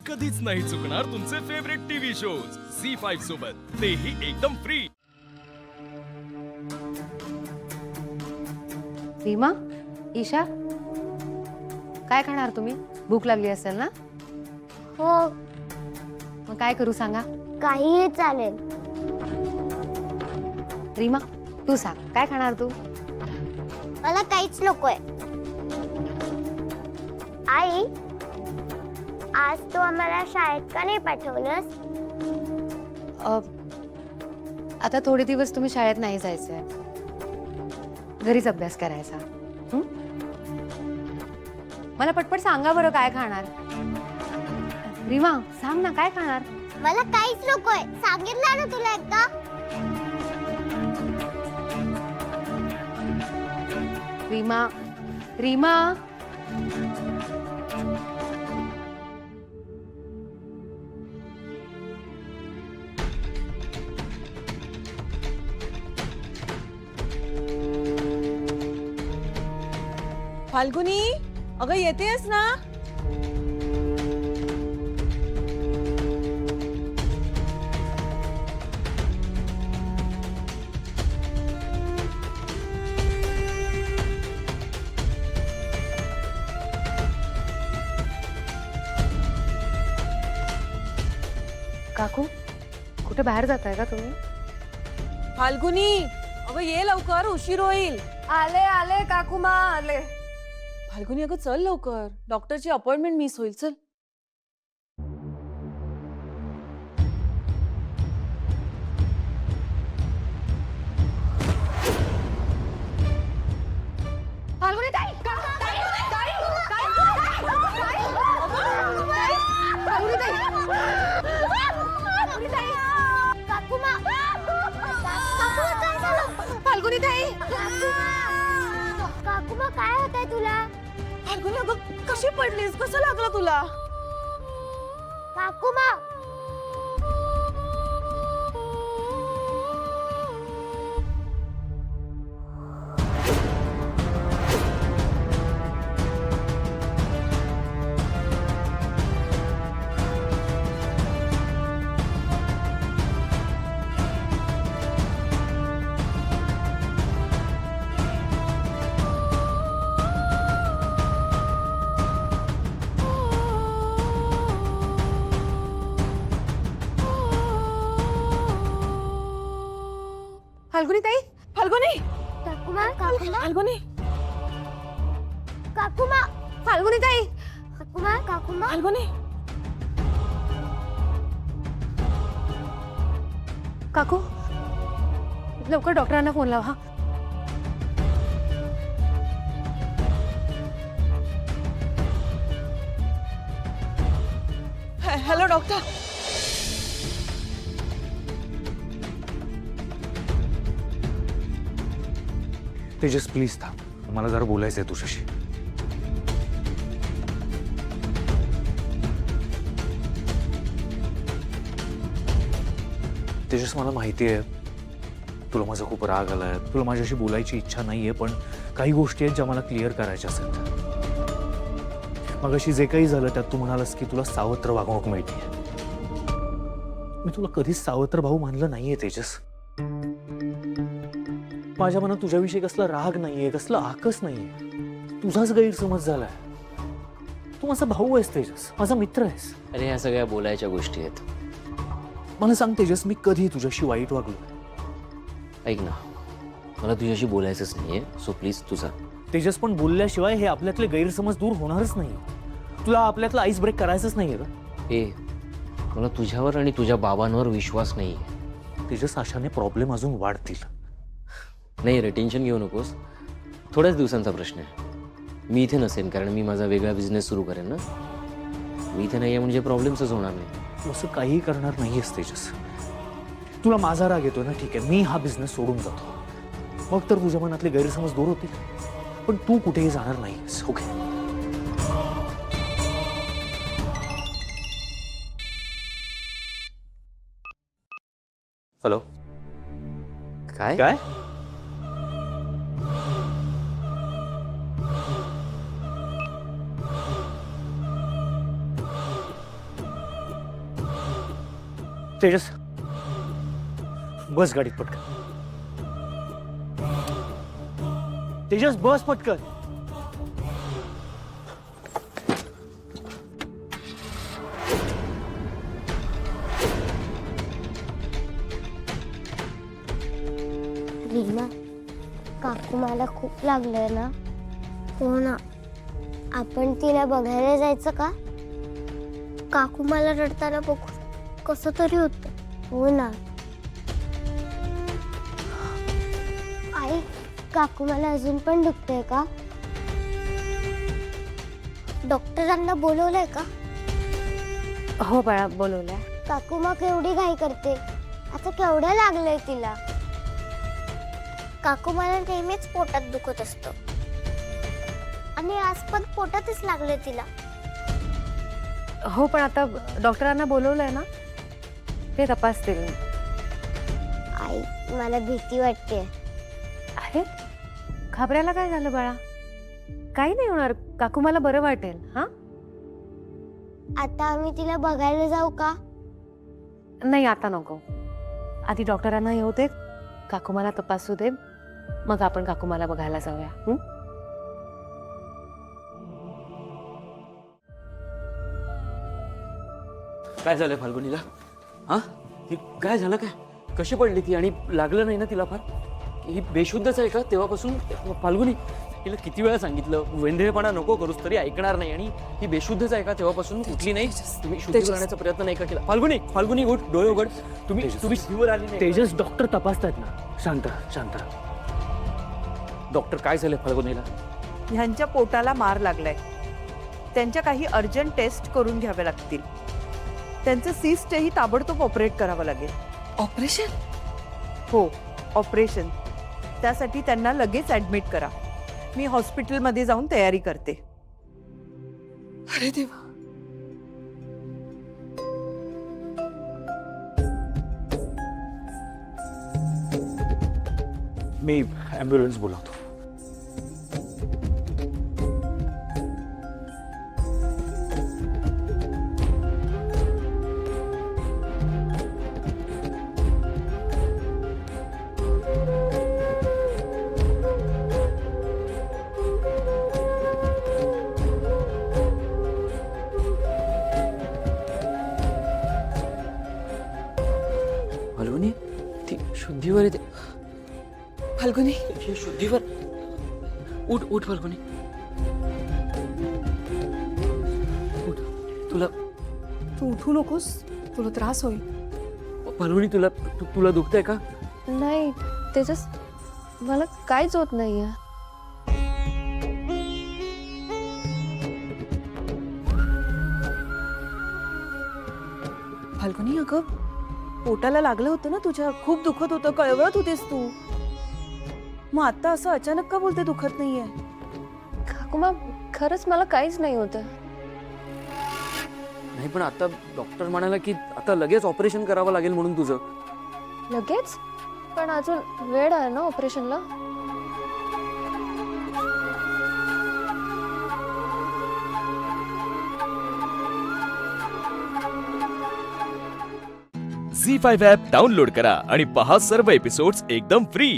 कधीच नाही चुकणार तुमचे फेवरेट टीव्ही शोज झी5 सोबत, तेही एकदम फ्री। रीमा, ईशा, काय खाणार तुम्ही? भूक लागली असेल ना? हो, मग काय करू सांगा? काहीही चालेल। रीमा, तू सांग काय खाणार तू? मला काहीच नकोय। आई, आज तू आम्हाला शाळेत का नाही पाठवलंस? आता थोडे दिवस तुम्ही शाळेत नाही जायचंय, घरीच अभ्यास करायचा। हं? मला पटपट सांगा बरं काय खाणार? रीमा, सांग ना काय खाणार? मला काहीच नकोय, सांगितलं ना तुला एकदा। रीमा, रीमा, फाल्गुनी, अगं येतेस ना? काकू, कुठे बाहेर जाताय का तुम्ही? फाल्गुनी, अगं ये लवकर, उशीर होईल। आले आले काकूमा आले। फाल्गुनी अगं चल लवकर, डॉक्टरची अपॉइंटमेंट मिस होईल, चल। फाल्गुनी ताई, फाल्गुनी ताई, काकूमा काय होतंय तुला? फाल्गुनी अगं कशी पडलीस, कसं लागलं तुला? काकूमा, फाल्गुनी ताई, फाल्गुनी, काकूमा, काकूमा, फाल्गुनी, काकूमा, फाल्गुनी ताई, काकूमा, काकूमा। फाल्गुनी, काकू लवकर डॉक्टरांना फोन लावा। हा, हॅलो डॉक्टर। तेजस प्लीज थांब, मला जरा बोलायचं आहे तुझ्याशी। तेजस मला माहिती आहे तुला माझा खूप राग आलाय, तुला माझ्याशी बोलायची इच्छा नाहीये, पण काही गोष्टी आहेत ज्या मला क्लिअर करायच्या असतात। मगाशी जे काही झालं त्यात तू म्हणालास की तुला सावत्र वागणूक मिळते। मी तुला कधीच सावत्र भाऊ मानलं नाहीये तेजस। माझ्या मनात तुझ्याविषयी कसला राग नाहीये, कसला आकस नाहीये, तुझाच गैरसमज झालाय। तू माझा भाऊ आहेस तेजस, माझा मित्र आहेस। अरे ह्या सगळ्या बोलायच्या गोष्टी आहेत। मला सांग तेजस, मी कधी तुझ्याशी वाईट वागलो? ऐक ना, मला तुझ्याशी बोलायचंच नाहीये, सो प्लीज तुझा। तेजस, पण बोलल्याशिवाय हे आपल्यातले गैरसमज दूर होणारच नाही। तुला आपल्यातला आईस ब्रेक करायचंच नाहीये का? ए, मला तुझ्यावर आणि तुझ्या बाबांवर विश्वास नाहीये। तेजस, अशाने प्रॉब्लेम अजून वाढतील। नाही रे, टेन्शन घेऊ नकोस, थोड्याच दिवसांचा प्रश्न आहे। मी इथे नसेन कारण मी माझा वेगळा बिझनेस सुरू करेन ना। मी इथे नाहीये म्हणजे प्रॉब्लेम्सच होणार नाही। तू असं काही करणार नाहीयेस तेजस। तुला माझा राग येतोय ना, ठीक आहे, मी हा बिझनेस सोडून जातो, मग तर तुझ्या मनातले गैरसमज दूर होतील, पण तू कुठेही जाणार नाहीयेस, ओके? हॅलो, काय काय? तेजस बस गाडीत पटकन. तेजस बस पटकन. रीमा, काकू मला खूप लागलंय ना. हो ना, आपण तिला बघायला जायचं का? काकू मला रडताना बघून कसं तरी होतं. हो ना आई, काकू मला अजून पण दुखतंय का? डॉक्टरांना बोलवलंय का? हो बाळा, बोलवलंय. काकू मग एवढी घाई करते, आता केवढं लागलंय तिला? काकू मला नेहमीच पोटात दुखत असतं आणि आज पण पोटातच लागलंय तिला. हो पण आता डॉक्टरांना बोलवलंय ना, ते तपासतील. आई, मला भीती वाटते. अरे घाबरायला काय झालं बाळा? काही नाही होणार, काकू मला बरं वाटेल. हा आता आम्ही तिला बघायला जाऊ का? नाही आता नको, आधी डॉक्टरांना येऊ दे, काकू मला तपासू दे, मग आपण काकू मला बघायला जाऊया. काय झालंय फाल्गुनीला? हा, ती काय झालं? काय कशी पडली ती? आणि लागलं नाही ना तिला फार? ही बेशुद्धच आहे का तेव्हापासून? फाल्गुनी, तिला किती वेळा सांगितलं वेंधळेपणा नको करूस, तरी ऐकणार नाही. आणि ही बेशुद्धच आहे का तेव्हापासून? कुठली नाही? तुम्ही शुद्ध करण्याचा प्रयत्न नाही का केला? फाल्गुनी, फाल्गुनी उठ, डोळे उघड. तुम्ही शिवर आली नाही. तेजस डॉक्टर तपासतात ना. शांत शांत. डॉक्टर, काय झालंय फाल्गुनीला? ह्यांच्या पोटाला मार लागलाय. त्यांच्या काही अर्जंट टेस्ट करून घ्याव्या लागतील. त्यांचं सिस्टही ताबडतोब ऑपरेट करावं लागेल. ऑपरेशन? हो, ऑपरेशन. त्यासाठी त्यांना लगेच ऍडमिट करा. मी हॉस्पिटलमध्ये जाऊन तयारी करते. अरे देवा. मी ॲम्ब्युलन्स बोलावतो. फाल्गुनी, ती शुद्धीवर येते. फाल्गुनी, हे शुद्धीवर. उठ उठ फाल्गुनी, उठ. तुला तू उठू नकोस, तुला त्रास होईल. फाल्गुनी, तुला दुखतंय का? नाही तेजस, मला काहीच होत नाहीये. फाल्गुनी, अगं पोटाला लागलं होतं ना तुझ्या, खूप दुखत होतं, कळवळत होतेस तू. मग आता असं अचानक का बोलते दुखत नाहीये? काकू मग खरंच मला काहीच नाही होत. नाही, पण आता डॉक्टर म्हणाला की आता लगेच ऑपरेशन करावं लागेल म्हणून तुझं. लगेच? पण अजून वेळ आहे ना ऑपरेशनला. झी5 ॲप डाउनलोड करा आणि पहा सर्व एपिसोड्स एकदम फ्री.